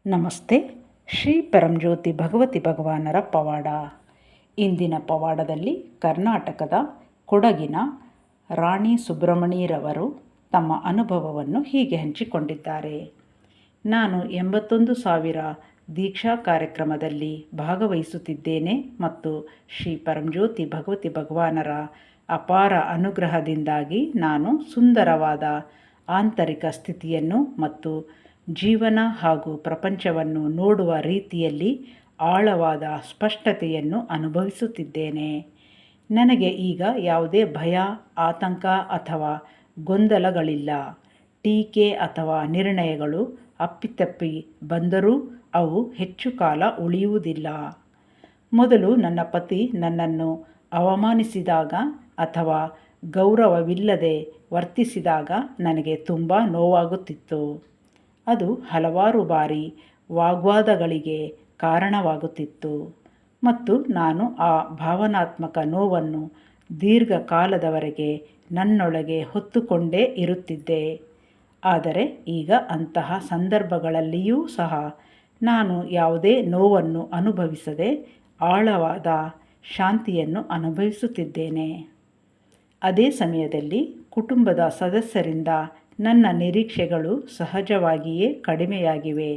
ನಮಸ್ತೆ. ಶ್ರೀ ಪರಂಜ್ಯೋತಿ ಭಗವತಿ ಭಗವಾನರ ಪವಾಡ. ಇಂದಿನ ಪವಾಡದಲ್ಲಿ ಕರ್ನಾಟಕದ ಕೊಡಗಿನ ರಾಣಿ ಸುಬ್ರಮಣಿರವರು ತಮ್ಮ ಅನುಭವವನ್ನು ಹೀಗೆ ಹಂಚಿಕೊಂಡಿದ್ದಾರೆ. ನಾನು 81,000 ದೀಕ್ಷಾ ಕಾರ್ಯಕ್ರಮದಲ್ಲಿ ಭಾಗವಹಿಸುತ್ತಿದ್ದೇನೆ ಮತ್ತು ಶ್ರೀ ಪರಂಜ್ಯೋತಿ ಭಗವತಿ ಭಗವಾನರ ಅಪಾರ ಅನುಗ್ರಹದಿಂದಾಗಿ ನಾನು ಸುಂದರವಾದ ಆಂತರಿಕ ಸ್ಥಿತಿಯನ್ನು ಮತ್ತು ಜೀವನ ಹಾಗೂ ಪ್ರಪಂಚವನ್ನು ನೋಡುವ ರೀತಿಯಲ್ಲಿ ಆಳವಾದ ಸ್ಪಷ್ಟತೆಯನ್ನು ಅನುಭವಿಸುತ್ತಿದ್ದೇನೆ. ನನಗೆ ಈಗ ಯಾವುದೇ ಭಯ, ಆತಂಕ ಅಥವಾ ಗೊಂದಲಗಳಿಲ್ಲ. ಟೀಕೆ ಅಥವಾ ನಿರ್ಣಯಗಳು ಅಪ್ಪಿತಪ್ಪಿ ಬಂದರೂ ಅವು ಹೆಚ್ಚು ಕಾಲ ಉಳಿಯುವುದಿಲ್ಲ. ಮೊದಲು ನನ್ನ ಪತಿ ನನ್ನನ್ನು ಅವಮಾನಿಸಿದಾಗ ಅಥವಾ ಗೌರವವಿಲ್ಲದೆ ವರ್ತಿಸಿದಾಗ ನನಗೆ ತುಂಬ ನೋವಾಗುತ್ತಿತ್ತು. ಅದು ಹಲವಾರು ಬಾರಿ ವಾಗ್ವಾದಗಳಿಗೆ ಕಾರಣವಾಗುತ್ತಿತ್ತು ಮತ್ತು ನಾನು ಆ ಭಾವನಾತ್ಮಕ ನೋವನ್ನು ದೀರ್ಘಕಾಲದವರೆಗೆ ನನ್ನೊಳಗೆ ಹೊತ್ತುಕೊಂಡೇ ಇರುತ್ತಿದ್ದೆ. ಆದರೆ ಈಗ ಅಂತಹ ಸಂದರ್ಭಗಳಲ್ಲಿಯೂ ಸಹ ನಾನು ಯಾವುದೇ ನೋವನ್ನು ಅನುಭವಿಸದೆ ಆಳವಾದ ಶಾಂತಿಯನ್ನು ಅನುಭವಿಸುತ್ತಿದ್ದೇನೆ. ಅದೇ ಸಮಯದಲ್ಲಿ ಕುಟುಂಬದ ಸದಸ್ಯರಿಂದ ನನ್ನ ನಿರೀಕ್ಷೆಗಳು ಸಹಜವಾಗಿಯೇ ಕಡಿಮೆಯಾಗಿವೆ.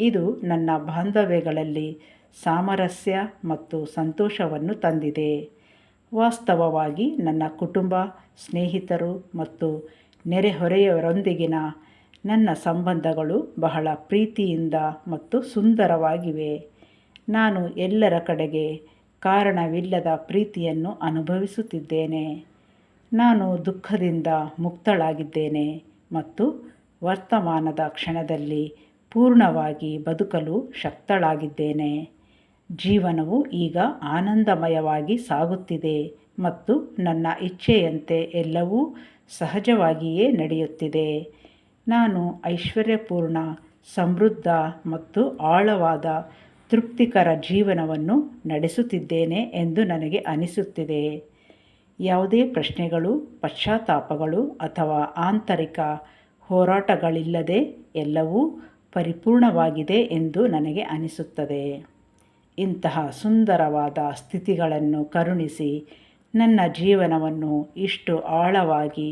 ಇದು ನನ್ನ ಬಾಂಧವ್ಯಗಳಲ್ಲಿ ಸಾಮರಸ್ಯ ಮತ್ತು ಸಂತೋಷವನ್ನು ತಂದಿದೆ. ವಾಸ್ತವವಾಗಿ ನನ್ನ ಕುಟುಂಬ, ಸ್ನೇಹಿತರು ಮತ್ತು ನೆರೆಹೊರೆಯವರೊಂದಿಗಿನ ನನ್ನ ಸಂಬಂಧಗಳು ಬಹಳ ಪ್ರೀತಿಯಿಂದ ಮತ್ತು ಸುಂದರವಾಗಿವೆ. ನಾನು ಎಲ್ಲರ ಕಡೆಗೆ ಕಾರಣವಿಲ್ಲದ ಪ್ರೀತಿಯನ್ನು ಅನುಭವಿಸುತ್ತಿದ್ದೇನೆ. ನಾನು ದುಃಖದಿಂದ ಮುಕ್ತಳಾಗಿದ್ದೇನೆ ಮತ್ತು ವರ್ತಮಾನದ ಕ್ಷಣದಲ್ಲಿ ಪೂರ್ಣವಾಗಿ ಬದುಕಲು ಶಕ್ತಳಾಗಿದ್ದೇನೆ. ಜೀವನವು ಈಗ ಆನಂದಮಯವಾಗಿ ಸಾಗುತ್ತಿದೆ ಮತ್ತು ನನ್ನ ಇಚ್ಛೆಯಂತೆ ಎಲ್ಲವೂ ಸಹಜವಾಗಿಯೇ ನಡೆಯುತ್ತಿದೆ. ನಾನು ಐಶ್ವರ್ಯಪೂರ್ಣ, ಸಮೃದ್ಧ ಮತ್ತು ಆಳವಾದ ತೃಪ್ತಿಕರ ಜೀವನವನ್ನು ನಡೆಸುತ್ತಿದ್ದೇನೆ ಎಂದು ನನಗೆ ಅನಿಸುತ್ತಿದೆ. ಯಾವುದೇ ಪ್ರಶ್ನೆಗಳು, ಪಶ್ಚಾತ್ತಾಪಗಳು ಅಥವಾ ಆಂತರಿಕ ಹೋರಾಟಗಳಿಲ್ಲದೆ ಎಲ್ಲವೂ ಪರಿಪೂರ್ಣವಾಗಿದೆ ಎಂದು ನನಗೆ ಅನಿಸುತ್ತದೆ. ಇಂತಹ ಸುಂದರವಾದ ಸ್ಥಿತಿಗಳನ್ನು ಕರುಣಿಸಿ ನನ್ನ ಜೀವನವನ್ನು ಇಷ್ಟು ಆಳವಾಗಿ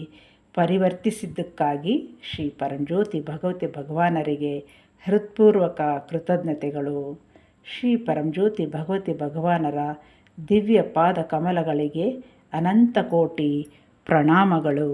ಪರಿವರ್ತಿಸಿದ್ದಕ್ಕಾಗಿ ಶ್ರೀ ಪರಂಜ್ಯೋತಿ ಭಗವತಿ ಭಗವಾನರಿಗೆ ಹೃತ್ಪೂರ್ವಕ ಕೃತಜ್ಞತೆಗಳು. ಶ್ರೀ ಪರಂಜ್ಯೋತಿ ಭಗವತಿ ಭಗವಾನರ ದಿವ್ಯ ಪಾದ ಕಮಲಗಳಿಗೆ ಅನಂತ ಕೋಟಿ ಪ್ರಣಾಮಗಳು.